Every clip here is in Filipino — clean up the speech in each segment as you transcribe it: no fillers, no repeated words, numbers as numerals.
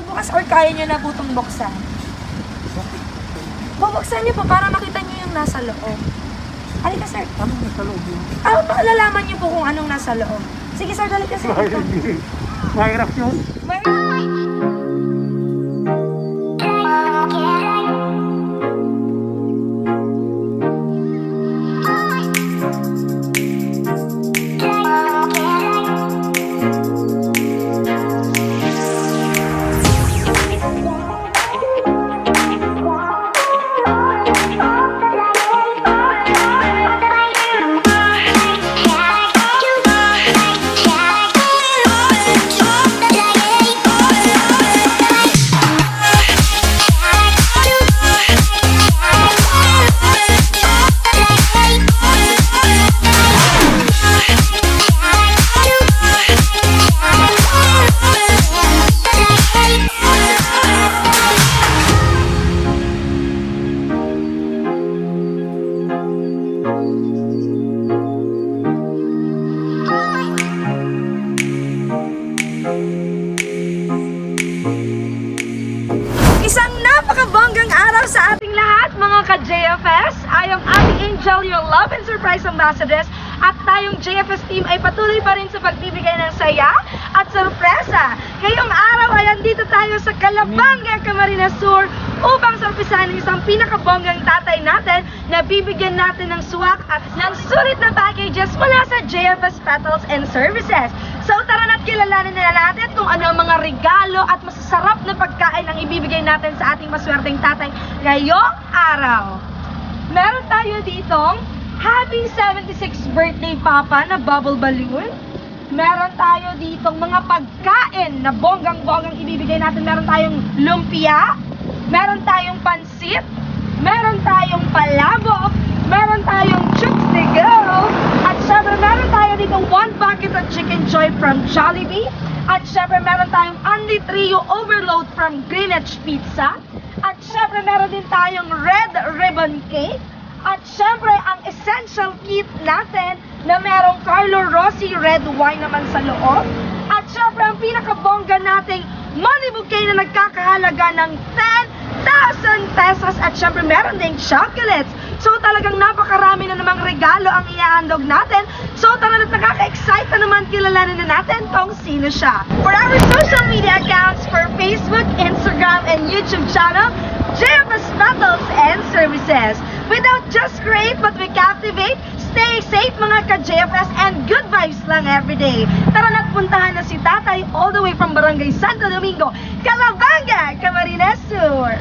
magbukas or kaya nyo na po itong buksan? Bubuksan nyo po para makita nyo yung nasa loob. Halika, sir. Anong nasa loob yun? Malalaman nyo po kung anong nasa loob. Sige, sir, dali ka, sir. Mahirap yun. Isang napakabonggang araw sa ating lahat, mga ka-JFS. I am Ate Angel, your love and surprise ambassadors. At tayong JFS team ay patuloy pa rin sa pagbibigay ng saya at sorpresa. Ngayong araw ay andito tayo sa Calabanga, Camarines Sur upang sorpresahan ng isang pinakabonggang tatay natin na bibigyan natin ng swak at ng sulit na packages mula sa JFS Petals and Services. So tara na't kilalanin na natin kung ano ang mga regalo at masasarap na pagkain ang ibibigay natin sa ating maswerteng tatay ngayong araw. Meron tayo ditong Happy 76th Birthday Papa na bubble balloon. Meron tayo ditong mga pagkain na bonggang-bonggang ibibigay natin. Meron tayong lumpia, meron tayong pansit, meron tayong palabok, meron tayong chooks to go, at syempre meron tayo ditong 1 bucket of chicken joy from Jollibee, at syempre meron tayong Andy Trio overload from Greenwich Pizza, at syempre meron din tayong red ribbon cake, at syempre ang essential kit natin na merong Carlo Rossi red wine naman sa loob, at syempre ang pinakabongga nating money bouquet na nagkakahalaga ng 10,000 pesos, at syempre meron ding chocolates. So talagang napakarami na namang regalo ang iahandog natin. So tara na't nakaka-excite na naman kilalanin na natin kung sino siya. For our social media accounts for Facebook, Instagram, and YouTube channel, JFS Petals and Services. We don't just create but we captivate. Stay safe mga ka-JFS and good vibes lang everyday. Tara na't puntahan na si Tatay all the way from Barangay Santo Domingo, Calabanga, Camarines Sur.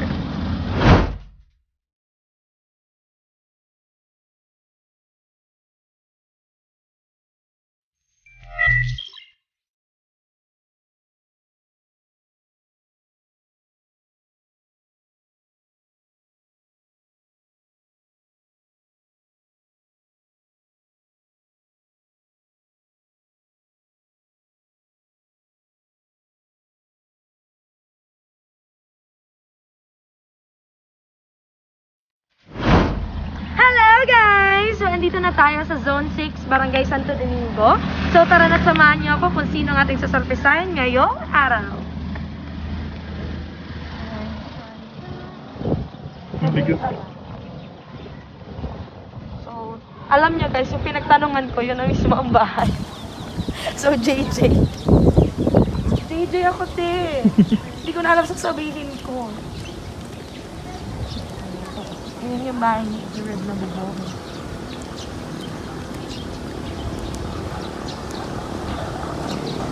Hello guys! So, andito na tayo sa Zone 6, Barangay Santo Domingo. So, tara na samahan niyo ako kung sino ang ating sasurpresahin ngayong araw. So, alam niyo guys, yung pinagtanungan ko, yun ang mismo ang bahay. So, JJ. JJ ako, te. Hindi ko na alam sasabihin ko. Ayan yung bahay ni Red na bubong.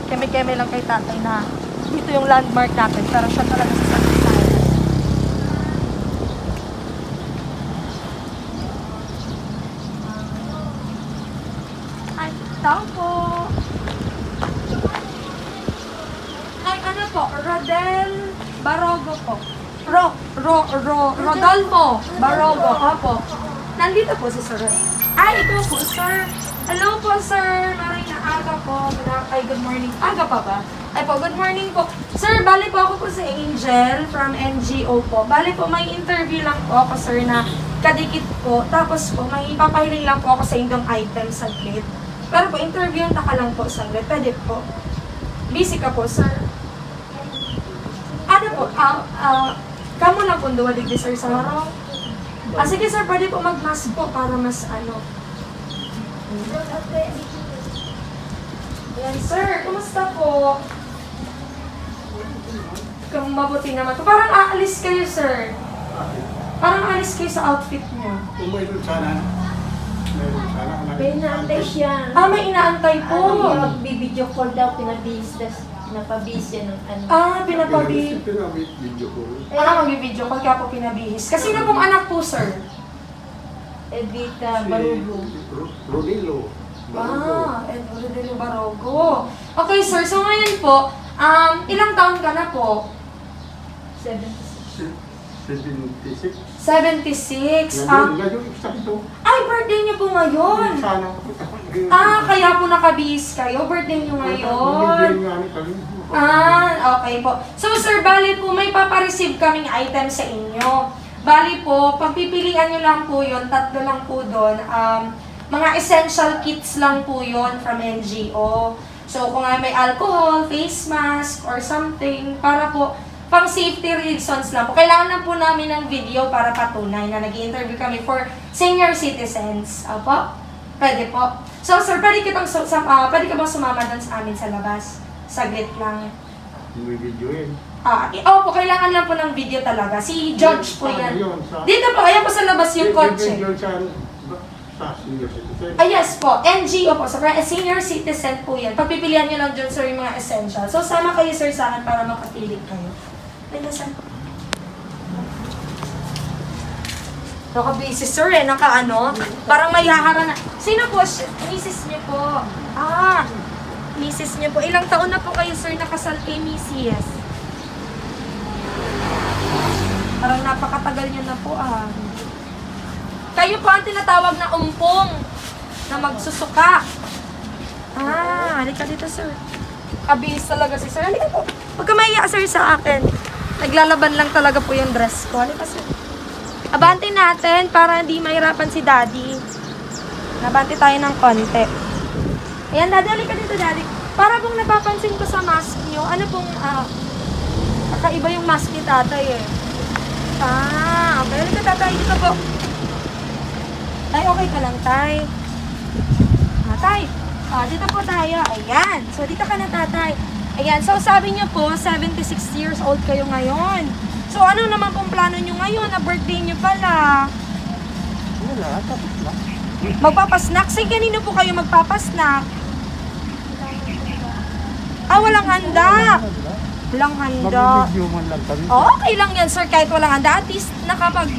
Keme-keme lang kay tatay na dito yung landmark natin, pero siya talaga sa Surpresaatsaya. Ay, tao po! Ay, ano po? Rodel Barogo po. Rodolfo Barogo. Opo. Nandito po si Sir. Ay, ito po, Sir. Hello po, Sir. Marina aga po. Ay, good morning. Aga pa ba? Ay po, good morning po. Sir, bali po ako po si Angel from NGO po. Bali po, may interview lang po ako, Sir, na kadikit po. Tapos po, may ipapahiling lang po ako sa inyong item saglit. Pero po, interview ka lang po saglit. Pwede po. Busy ka po, Sir. Ano po. Kamo lang po duwalig di sir sa harong. Sige sir, pwede po mag-mask po para mas ano. Ayan sir, kumusta po? Kung mabuti naman po. Parang aalis kayo sir. Parang aalis kayo sa outfit niyo. Kung mayroon sana. Mayroon sana. May inaantay siya. May inaantay po. Magbibideo call daw, pinabihis siya ng ano. Pinapabihis. Video ko. Mag-video call kaya po pinabihis. Kasi na pong anak po sir? Edita Barugo. Rodilo. Rodilo Barogo. Okay sir, so ngayon po, ilang taon ka na po? 76. 76. 76. Ngayon, isa ito. Ay, birthday niyo po ngayon. Sana. Kaya po nakabihis kayo. Birthday niyo ngayon. Okay po. So sir, bali po may papareceive kaming item sa inyo. Bali po, pagpipilian nyo lang po yun, 3 lang po doon. Mga essential kits lang po yun from NGO. So kung may alcohol, face mask, or something, para po, pang safety reasons lang po. Kailangan lang po namin ng video para patunay na nag-i-interview kami for senior citizens. Opo? Pwede po. So sir, pwede ka bang sumama doon sa amin sa labas? Saglit lang. May video yun. Opo, kailangan lang po ng video talaga. Si George po yan. Dito po, ayan po sa labas yung kotse. Sa senior citizen. Yes po, NGO po. So, senior citizen po yan. Pagpipilian nyo lang dyan, sir, yung mga essential. So, sama kayo, sir, sa akin para makapili kayo. Pwede, sir. Naka-busy, sir, Parang may hahara na. Sino po? Misis niyo po. Misis niyo po. Ilang taon na po kayo, sir, nakasal kay Mrs. Parang napakatagal niyo na po, Kayo po ang tinatawag na umpong na magsusuka. Halika dito, sir. Kabihis talaga si sir. Halika po. Huwag ka mahiya, sir, sa akin. Naglalaban lang talaga po yung dress ko. Halika, sir. Abante natin para hindi mahirapan si daddy. Nabante tayo ng konti. Ayan, daddy. Halika dito, daddy. Para pong napapansin ko sa mask nyo, ano pong, kakaiba yung mask ni tatay okay. Halika, tatay. Dito po. Tay, okay ka lang, tay. Tay. Dito po tayo. Ayan. So, dito ka na, tatay. Ayan. So, sabi niyo po, 76 years old kayo ngayon. So, ano naman pong plano niyo ngayon na birthday niyo pala? Wala, tapos na. Magpapasnack? Sige, kanino po kayo magpapasnack? Walang handa. Walang handa. Mag-video man lang kami. Okay lang yan, sir, kahit walang handa. At least,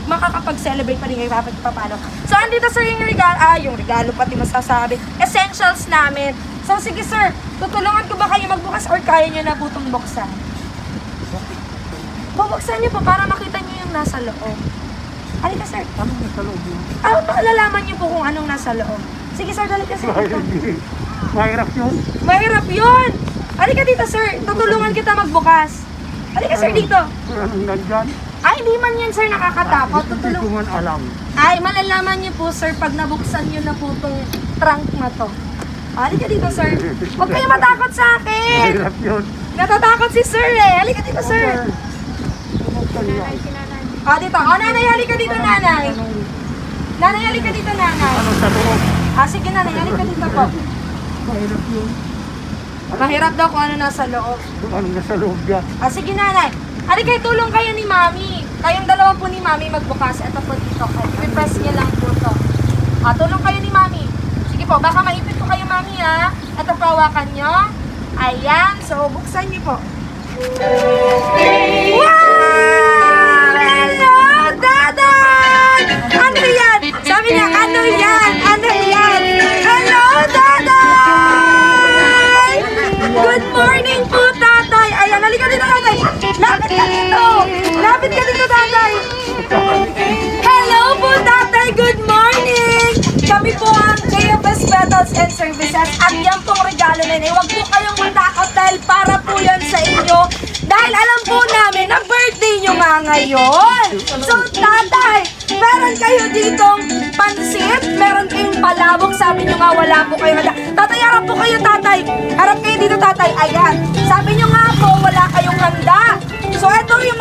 makakapag-celebrate pa rin kayo kapag paano. So, andito, sir, yung regalo pati masasabi. Essentials namin. So, sige, sir, tutulungan ko ba kayo magbukas or kaya nyo na po itong buksan? Bubuksan nyo po para makita nyo yung nasa loob. Halika, sir. Anong nasa loob yun? Malalaman nyo po kung anong nasa loob. Sige, sir, halika, sir. Mahirap yun. Mahirap yun! Halika dito, sir. Tutulungan kita magbukas. Halika, sir, dito. Anong nandyan? Hindi man yan, sir, nakakatakot. Hindi ko man alam. Malalaman niyo po, sir, pag nabuksan niyo na po itong trunk na to. Halika dito, sir. Huwag kayo matakot sa akin. Mahirap yun. Natatakot si sir, Halika dito, sir. Dito. Nanay, halika dito, nanay. Nanay, halika dito, nanay. Anong sa loob? Sige, nanay, halika dito po. Mahirap yun. Mahirap daw kung ano nasa loob. Anong nasa loob yan? Sige, nanay. Halika, tulong kayo ni mami. Kayong dalawa po ni mami magbukas. Ito po dito. I-press niya lang po ito. Tulong kayo ni mami. Sige po, baka maipit po kayo, mami, Ito po, hawakan nyo. Ayan. So, buksan niyo po. Wow! Hello, Daday! Ano yan? Sabi niya, ano yan? Ano yan? Hello, Daday! Good morning po, tatay! Ayan, halika dito, tatay! Lapit ka dito! Lapit ka dito, tatay! Hello po, tatay! Good morning! Kami po ang JFS Metals and Services at yan pong regalo na yun. Huwag po kayong matakot dahil para po yan sa inyo. Dahil alam po namin na birthday nyo nga ngayon. So, tatay, meron kayo ditong pansit, meron kayong palabok. Sabi nyo nga wala po kayo handa. Tatay, harap po kayo, tatay. Harap kayo dito, tatay. Ayan. Sabi nyo nga po wala kayong handa. So, ito yung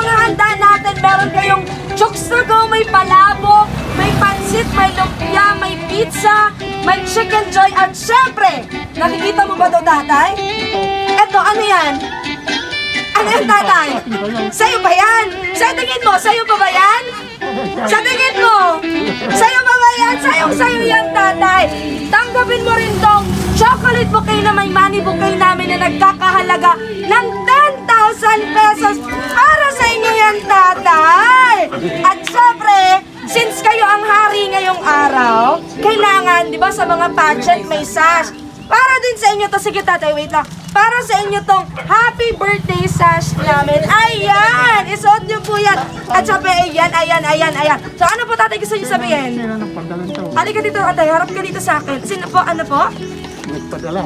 meron kayong chokes to go, may palabok, may pansit, may lumpia, may pizza, may chicken joy, at syempre, nakikita mo ba ito, tatay? Eto, ano yan? Ano yan, tatay? Sa'yo ba yan? Sa tingin mo, sa'yo pa ba yan? Sa tingin mo, sa'yo pa ba yan? Sa'yo yan, tatay. Tanggapin mo rin tong chocolate bouquet na may money bouquet namin na nagkakahalaga ng 10,000 pesos para sa inyo yan, tatay. At syempre, since kayo ang hari ngayong araw, kailangan, di ba, sa mga pageant may sash. Para din sa inyo to, sige tatay, wait lang. Para sa inyo tong happy birthday sash namin. Ayan! Isuot niyo po yan. At syempre, ayan. So ano po tatay gusto niyo sabihin? Sino nang padalang tao? Halika dito, tatay. Harap ka dito sa akin. Sino po? Ano po? Nagpadala.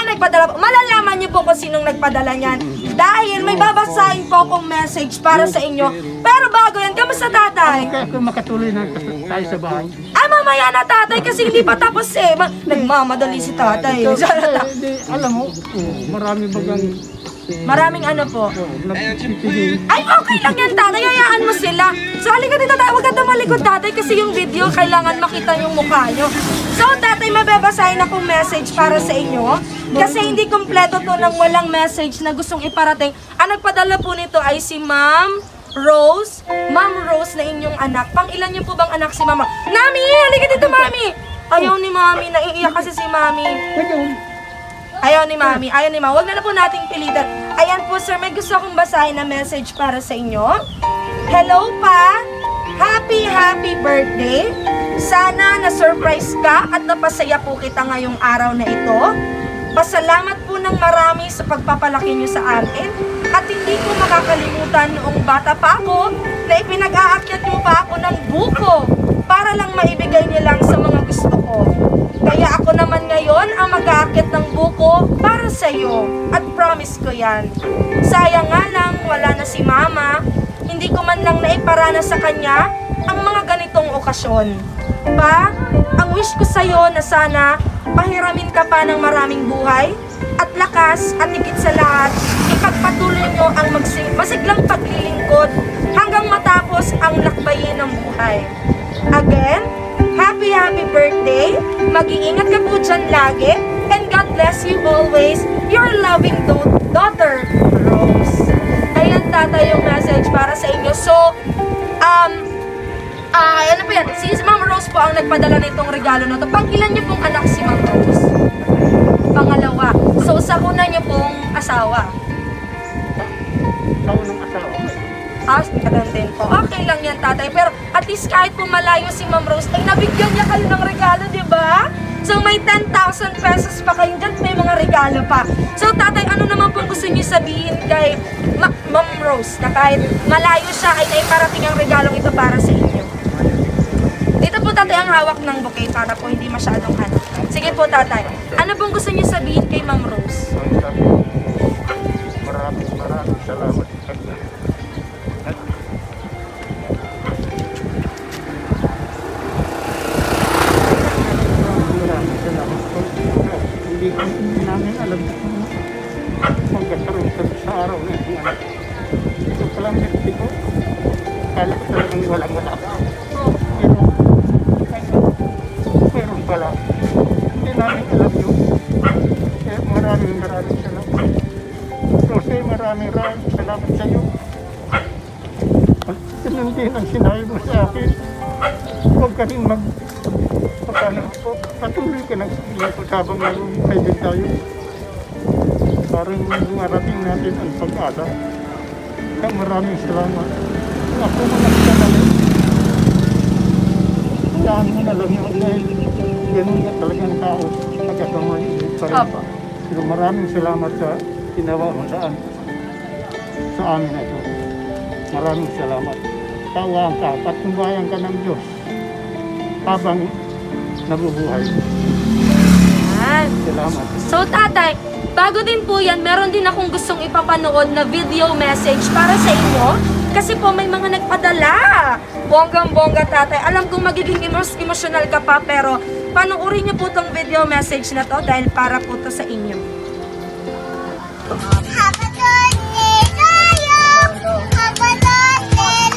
Nagpadala po. Malalaman niyo po kung sinong nagpadala niyan. Dahil may babasahin po akong message para sa inyo. Pero bago yan, kamusta tatay? Kaya kung makatuloy na tayo sa bahay. Mamaya na tatay kasi hindi pa tapos eh. Nagmamadali si tatay. Alam mo, marami bagang Maraming ano po. nagtitigil. Ay, okay lang yan, tatay. Hayaan mo sila. So, halika dito, tatay. Huwag ka tumalikod, tatay, kasi yung video, kailangan makita yung mukha nyo. So, tatay, mababasahin akong message para sa inyo. Kasi hindi kompleto to nang walang message na gustong iparating. Ang nagpadala po nito ay si Ma'am Rose. Ma'am Rose na inyong anak. Pang ilan niyo po bang anak si Mama? Nami, halika dito, Mami. Ayaw ni Mami. Naiiyak kasi si Mami. Ayaw ni Mami. Huwag na po nating pilitan. Ayan po, sir. May gusto akong basahin na message para sa inyo. Hello, Pa. Happy birthday. Sana na-surprise ka at napasaya po kita ngayong araw na ito. Pasalamat po ng marami sa pagpapalaki niyo sa akin. At hindi ko makakalimutan noong bata pa ako na ipinag-aakyat niyo pa ako ng buko para lang maibigay niyo lang sa mga gusto ko. Kaya ako naman ngayon ang mag-aakyat ng buko para sa iyo. At promise ko yan. Sayang nga lang, wala na si Mama. Hindi ko man lang naiparana sa kanya ang mga ganitong okasyon. Pa, ang wish ko sa iyo na sana pahiramin ka pa ng maraming buhay at lakas at higit sa lahat, ipagpatuloy nyo ang masiglang paglilingkod hanggang matapos ang lakbayin ng buhay. Again, happy birthday. Mag-iingat ka po dyan lagi. And God bless you always. Your loving daughter, Rose. Ayan, tatay, yung message para sa inyo. So, ano po yan? Si Ma'am Rose po ang nagpadala nitong regalo na to. Pang ilan niyo pong anak si Ma'am Rose? Pangalawa. So, sa una niyo pong asawa? Sa unang asawa. Ganun din po. Okay lang yan, tatay. Pero at least kahit po malayo si Ma'am Rose, ay nabigyan niya kayo ng regalo, di ba? So may 10,000 pesos pa kayo dyan, may mga regalo pa. So tatay, ano naman pong gusto niyo sabihin kay Ma'am Rose na kahit malayo siya ay naiparating ang regalong ito para sa inyo? Dito po tatay ang hawak ng bouquet para po hindi masyadong ano. Sige po tatay, ano pong gusto niyo sabihin kay Ma'am Rose? Maraming salamat sa kanya. Hindi namin alam kung magkakaroon sa araw na yung anak. Ito palang hindi ko. Kala ko talagang wala. Pero pala. Hindi namin alam yun. Kaya maraming salamat. Jose, maraming salamat sa iyo. Ganun din ang sinabi mo sa akin. Huwag ka rin patuloy ka ng lingkod habang nag-pwede tayo. Parang marating natin ang pag-asa. Kaya maraming salamat. Ako mo na sinalamin. Saan mo na lang yun dahil ganun nga talagang tao. Nagkakamay. Pero maraming salamat sa ginawa mo sa amin na ito. Maraming salamat. Tawaan ka, patnubayan ka ng Diyos habang nabubuhay. Salamat. So tatay, bago din po yan, meron din akong gustong ipapanood na video message para sa inyo. Kasi po may mga nagpadala. Bonggang-bongga tatay. Alam kong magiging emotional ka pa, pero panoorin niyo po tong video message na to dahil para po to sa inyo. Happy birthday to you. Happy birthday,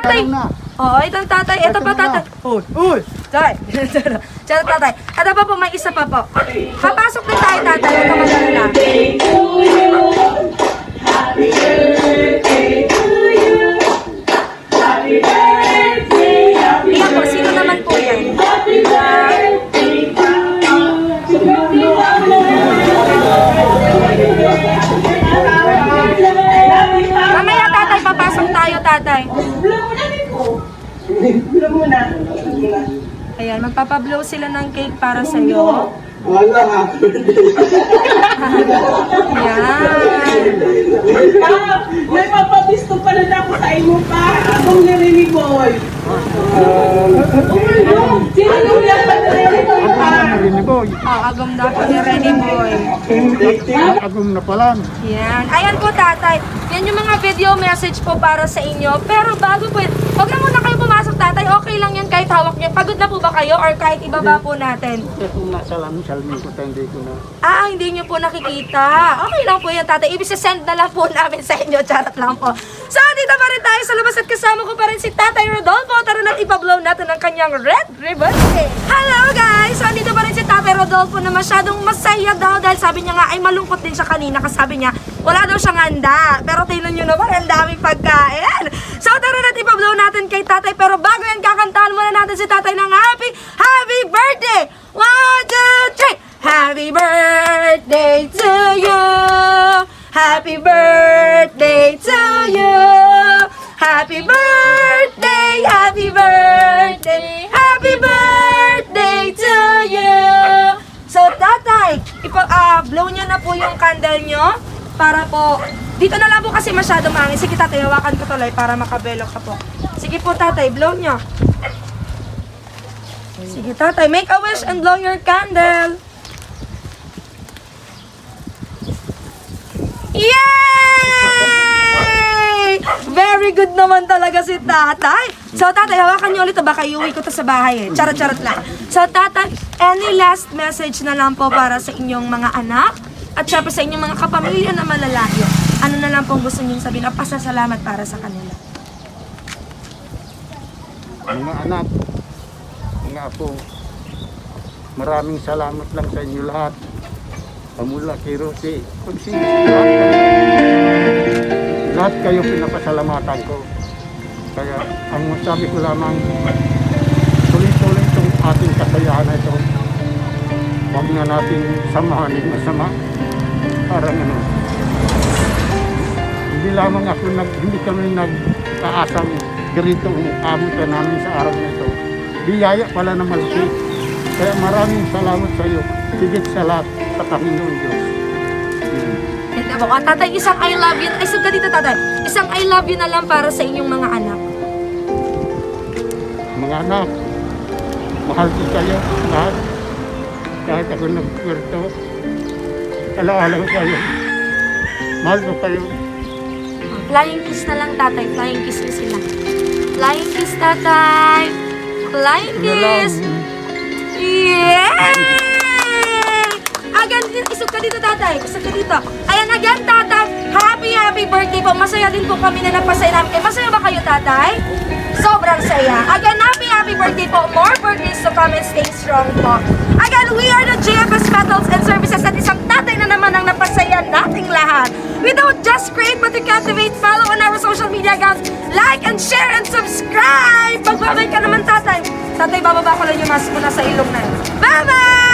Tatay. Oh, itong tatay. Ito pa tatay. Uy. Tatay. Diyan tatay. Ito pa po, may isa pa po. Papasok din tayo tatay. Huwag ka mag-alala. Iyan po, sino naman po yan? Mamaya tatay, papasok tayo tatay. Ayan, magpapablow sila ng cake para sa'yo. Wala nga. Ayan. May papabisto pa na ako sa imo pa. Akong narinig boy. Sino nung yan pa narinig boy pa? Rini boy. Agam na po ni Renny Boy. Agum na pala. Yan. Ayan po tatay. Yan yung mga video message po para sa inyo. Pero bago po yan, huwag na muna kayo pumasok tatay. Okay lang yan kahit hawak niyo. Pagod na po ba kayo or kahit ibaba po natin? Kung nasa salamin ko tayo, hindi ko na. Hindi nyo po nakikita. Okay lang po yan tatay. Ibig send na lang po namin sa inyo. Charot lang po. So, dito pa rin tayo sa labas at kasama ko pa rin si Tatay Rodolfo. Tara na't ipablow natin ang kanyang red ribbon. Hello guys! So, dito pa rin si Tatay Rodolfo na masyadong masaya daw dahil sabi niya nga ay malungkot din siya kanina kasi sabi niya wala daw siyang handa. Pero tingnan nyo naman, ang daming pagkain. So, tara na't ipablow natin kay Tatay. Pero bago yan, kakantahan muna natin si Tatay ng happy birthday! 1, 2, 3! Happy birthday to you! Happy birthday to you! Happy birthday! Happy birthday! Happy birthday to you! So, tatay, blow nyo na po yung candle nyo para po, dito na lang po kasi masyado maangin. Sige tatay, hawakan ko tuloy para makabelo ka po. Sige po tatay, blow nyo. Sige tatay, make a wish and blow your candle. Yay! Very good naman talaga si tatay. So tatay, hawakan niyo ulit. Baka iuwi ko to sa bahay eh. Charot-charot lang. So tatay, any last message na lang po para sa inyong mga anak at syempre sa inyong mga kapamilya na malalayo. Ano na lang pong gusto niyo sabihin? Pasasalamat para sa kanila. Mga anak, mga apo, maraming salamat lang sa inyo lahat. Pamula kay Rosie, kung sino lahat kayo pinapasalamatan ko. Kaya ang masabi ko lamang, tuloy-tuloy itong ating kasayahan na ito. Huwag na natin samahan ng masama. Parang hindi lamang ako hindi kami nag-aasang ganito ang abutan namin sa araw na ito. Biyaya pala na malaki. Kaya maraming salamat sa iyo. Higit sa lahat sa Panginoon Diyos. Ito po, tatay, isang I love you. Ay, sugda dito tatay. Isang I love you na lang para sa inyong mga anak. Mga anak, mahal ko kayo lahat. Kahit ako nagpwerto, alaala ko kayo. Mahal ko kayo. Flying kiss na lang tatay. Flying kiss na sila. Flying kiss tatay. Flying kiss. Yay! Again, isog ka dito tatay. Isog ka dito. Ayan again tatay. Happy birthday po. Masaya din po kami na napasaya namin kayo. Masaya ba kayo tatay? Sobrang saya. Again, happy birthday po. More birthdays to come and stay strong po. Again, we are the JFS Metals and Services at isang tatay na naman ang napasaya nating lahat. We don't just create but to captivate. Follow on our social media accounts. Like and share and subscribe. Magbabay ka naman tatay. Tatay, bababa ko lang yung mask mo na sa ilong na yun. Bye-bye!